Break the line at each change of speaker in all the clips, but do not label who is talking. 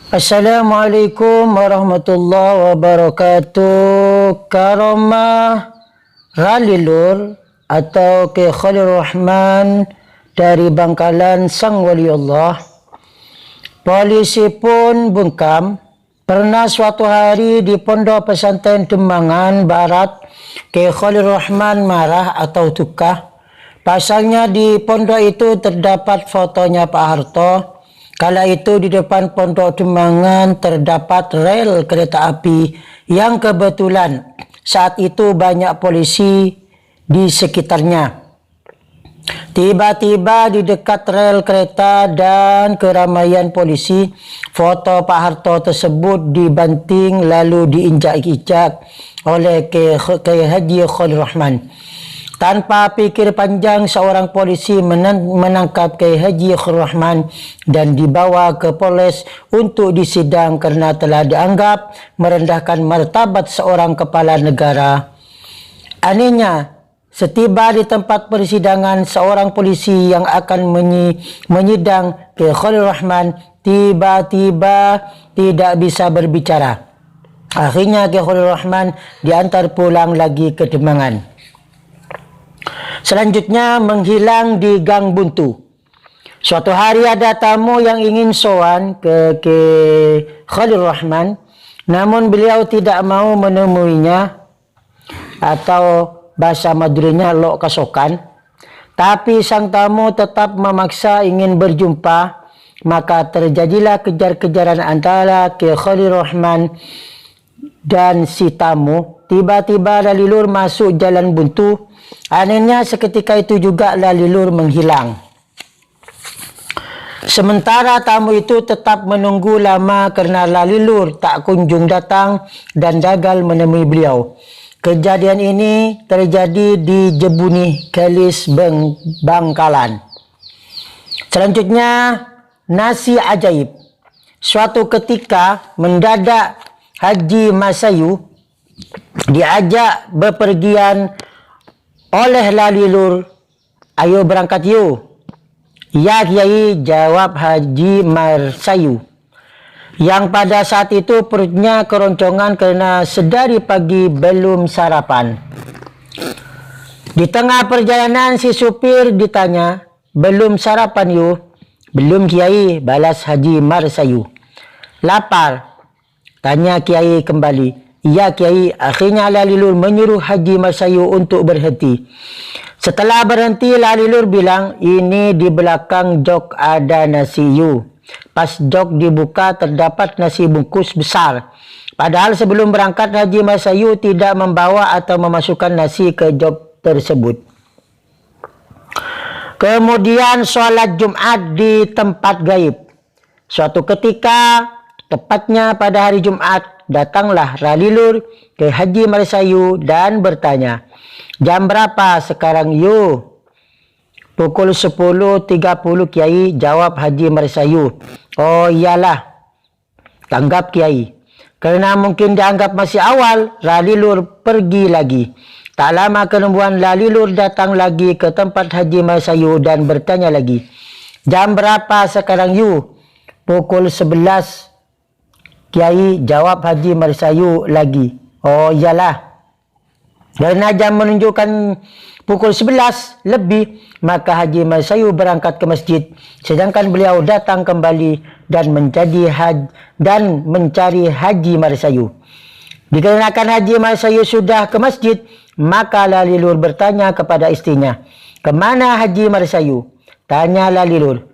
Assalamualaikum warahmatullahi wabarakatuh. Karamah Ralilur atau Kiai Khalil Rahman dari Bangkalan Sang Waliullah. Polisi pun bungkam. Pernah suatu hari di Pondok Pesantren Dembangan Barat, Kiai Khalil Rahman marah atau tukah. Pasalnya di pondok itu terdapat fotonya Pak Harto. Kala itu di depan Pondok Dembangan terdapat rel kereta api yang kebetulan saat itu banyak polisi di sekitarnya. Tiba-tiba di dekat rel kereta dan keramaian polisi, foto Pak Harto tersebut dibanting lalu diinjak-injak oleh Kiai Haji Khalil Rahman. Tanpa pikir panjang, seorang polisi menangkap Kiai Haji Khalil Rahman dan dibawa ke Polres untuk disidang karena telah dianggap merendahkan martabat seorang kepala negara. Anehnya, setiba di tempat persidangan, seorang polisi yang akan menyidang Kiai Khalil Rahman tiba-tiba tidak bisa berbicara. Akhirnya Kiai Khalil Rahman diantar pulang lagi ke Dembangan. Selanjutnya menghilang di Gang Buntu. Suatu hari ada tamu yang ingin sowan ke Kiai Khalil Rahman, namun beliau tidak mau menemuinya atau bahasa Madurinya lok kasokan. Tapi sang tamu tetap memaksa ingin berjumpa, maka terjadilah kejar-kejaran antara Kiai Khalil Rahman dan si tamu. Tiba-tiba Lalilur masuk Jalan Buntu. Anehnya seketika itu juga Lalilur menghilang. Sementara tamu itu tetap menunggu lama karena Lalilur tak kunjung datang dan gagal menemui beliau. Kejadian ini terjadi di Jebuni, Kelis, Bangkalan. Selanjutnya, nasi ajaib. Suatu ketika mendadak Haji Masayu diajak bepergian oleh Lalilur. Ayo berangkat yuk. Ya Kiai, jawab Haji Masayu, yang pada saat itu perutnya keroncongan karena sedari pagi belum sarapan. Di tengah perjalanan si supir ditanya, belum sarapan yuk? Belum Kiai, balas Haji Masayu. Lapar? Tanya Kiai kembali. Ya Kiai. Akhirnya Lalilur menyuruh Haji Masayu untuk berhenti. Setelah berhenti, Lalilur bilang, ini di belakang jok ada nasi yu. Pas jok dibuka terdapat nasi bungkus besar. Padahal sebelum berangkat Haji Masayu tidak membawa atau memasukkan nasi ke jok tersebut. Kemudian sholat Jumat di tempat gaib. Suatu ketika, tepatnya pada hari Jumat, datanglah Lalilur ke Haji Masayu dan bertanya, jam berapa sekarang yu? Pukul 10.30 Kiai, jawab Haji Masayu. Oh iyalah, tanggap Kiai. Karena mungkin dianggap masih awal, Lalilur pergi lagi. Tak lama kemudian Lalilur datang lagi ke tempat Haji Masayu dan bertanya lagi, jam berapa sekarang yu? Pukul 11 Kiai, jawab Haji Masayu lagi. Oh iyalah, karena jam menunjukkan pukul 11 lebih, maka Haji Masayu berangkat ke masjid, sedangkan beliau datang kembali dan mencari Haji Masayu. Dikarenakan Haji Masayu sudah ke masjid, maka Lalilur bertanya kepada istrinya, kemana Haji Masayu? Tanya Lalilur,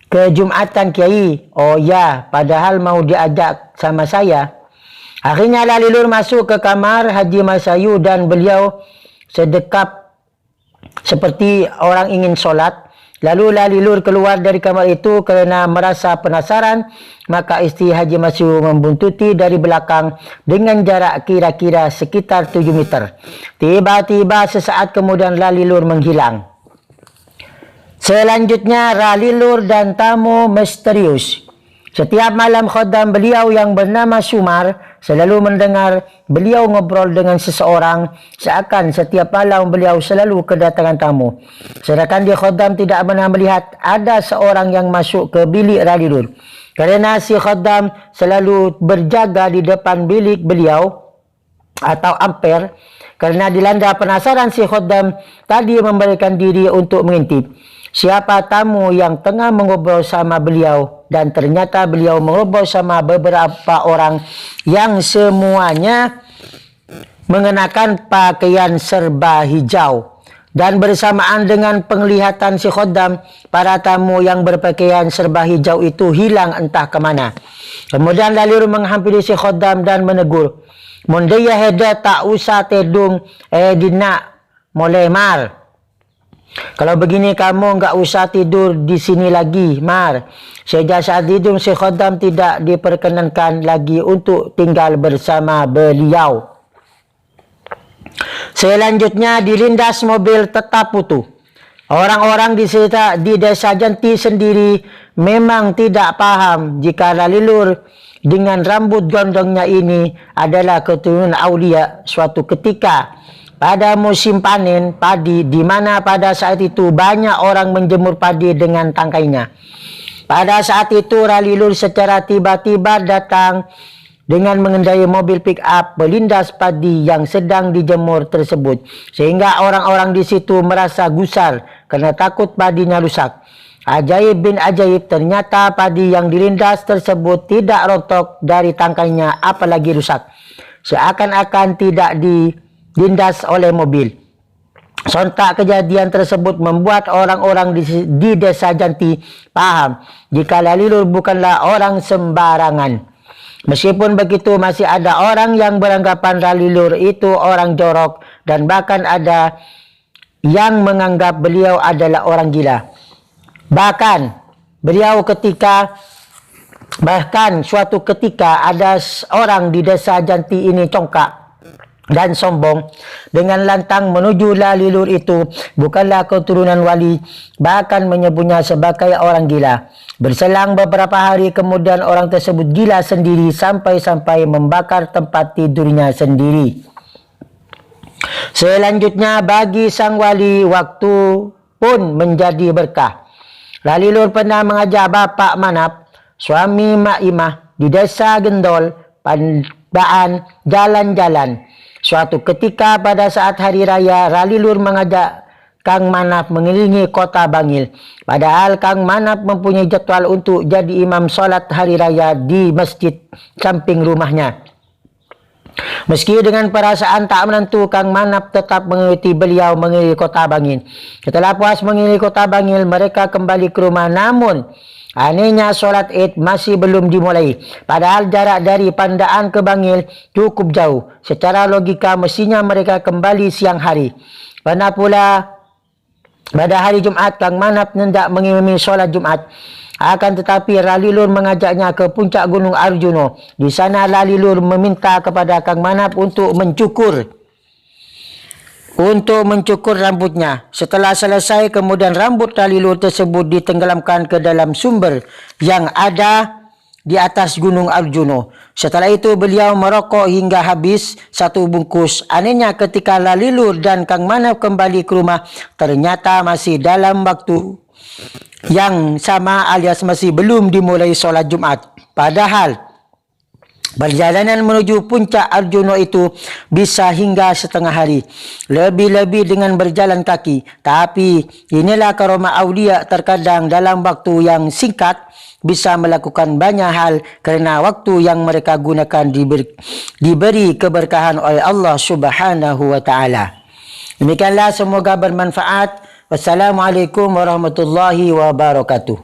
ke Jumatan Kiai. Oh ya, padahal mau diajak sama saya. Akhirnya Lalilur masuk ke kamar Haji Masayu dan beliau sedekap seperti orang ingin sholat. Lalu Lalilur keluar dari kamar itu karena merasa penasaran. Maka istri Haji Masayu membuntuti dari belakang dengan jarak kira-kira sekitar 7 meter. Tiba-tiba sesaat kemudian Lalilur menghilang. Selanjutnya Lalilur dan tamu misterius. Setiap malam khodam beliau yang bernama Sumar selalu mendengar beliau ngobrol dengan seseorang, seakan setiap malam beliau selalu kedatangan tamu. Sedangkan dia khaddam tidak pernah melihat ada seorang yang masuk ke bilik Ralilur. Kerana si khaddam selalu berjaga di depan bilik beliau atau Ampere, kerana dilanda penasaran si khaddam tadi memberikan diri untuk mengintip siapa tamu yang tengah mengobrol sama beliau, dan ternyata beliau mengobrol sama beberapa orang yang semuanya mengenakan pakaian serba hijau. Dan bersamaan dengan penglihatan si khaddam, para tamu yang berpakaian serba hijau itu hilang entah ke mana. Kemudian Ralilur menghampiri si khaddam dan menegur, "Mondaya heda tak usah tedung dina mulai mar. Kalau begini kamu enggak usah tidur di sini lagi, Mar." Sejak saat itu si khaddam tidak diperkenankan lagi untuk tinggal bersama beliau. Selanjutnya dilindas mobil tetap utuh. Orang-orang di desa Janti sendiri memang tidak paham jika Ralilur dengan rambut gondongnya ini adalah keturunan Aulia. Suatu ketika pada musim panen padi, di mana pada saat itu banyak orang menjemur padi dengan tangkainya. Pada saat itu Ralilur secara tiba-tiba datang dengan mengendarai mobil pick up melindas padi yang sedang dijemur tersebut, sehingga orang-orang di situ merasa gusar kerana takut padinya rusak. Ajaib bin ajaib, ternyata padi yang dilindas tersebut tidak rontok dari tangkainya, apalagi rusak, seakan-akan tidak dilindas oleh mobil. Sontak kejadian tersebut membuat orang-orang di desa Janti paham jika Ralilur bukanlah orang sembarangan. Meskipun begitu, masih ada orang yang beranggapan Ralilur itu orang jorok, dan bahkan ada yang menganggap beliau adalah orang gila. Bahkan suatu ketika ada orang di desa Janti ini congkak dan sombong dengan lantang menuju Ralilur itu bukanlah keturunan wali, bahkan menyebutnya sebagai orang gila. Berselang beberapa hari kemudian orang tersebut gila sendiri sampai-sampai membakar tempat tidurnya sendiri. Selanjutnya bagi sang wali waktu pun menjadi berkah. Ralilur pernah mengajak Bapak Manap, suami Mak Imah, di desa Gendol, Pandaan, jalan-jalan. Suatu ketika pada saat hari raya, Ralilur mengajak Kang Manap mengelilingi kota Bangil. Padahal Kang Manap mempunyai jadwal untuk jadi imam solat hari raya di masjid samping rumahnya. Meski dengan perasaan tak menentu, Kang Manap tetap mengikuti beliau mengelilingi kota Bangil. Setelah puas mengelilingi kota Bangil, mereka kembali ke rumah. Namun anehnya solat Id masih belum dimulai. Padahal jarak dari Pandaan ke Bangil cukup jauh. Secara logika mestinya mereka kembali siang hari. Pernah pula pada hari Jumat Kang Manap hendak mengimami solat Jumat. Akan tetapi Ralilur mengajaknya ke puncak Gunung Arjuno. Di sana Ralilur meminta kepada Kang Manap untuk mencukur rambutnya. Setelah selesai, kemudian rambut Ralilur tersebut ditenggelamkan ke dalam sumber yang ada di atas Gunung Arjuno. Setelah itu beliau merokok hingga habis satu bungkus. Anehnya ketika Ralilur dan Kang Manap kembali ke rumah, ternyata masih dalam waktu yang sama, alias masih belum dimulai solat Jumat. Padahal perjalanan menuju puncak Arjuno itu bisa hingga setengah hari, lebih-lebih dengan berjalan kaki. Tapi inilah karomah aulia, terkadang dalam waktu yang singkat bisa melakukan banyak hal kerana waktu yang mereka gunakan diberi keberkahan oleh Allah Subhanahu wa taala. Demikianlah, semoga bermanfaat. Wassalamualaikum warahmatullahi wabarakatuh.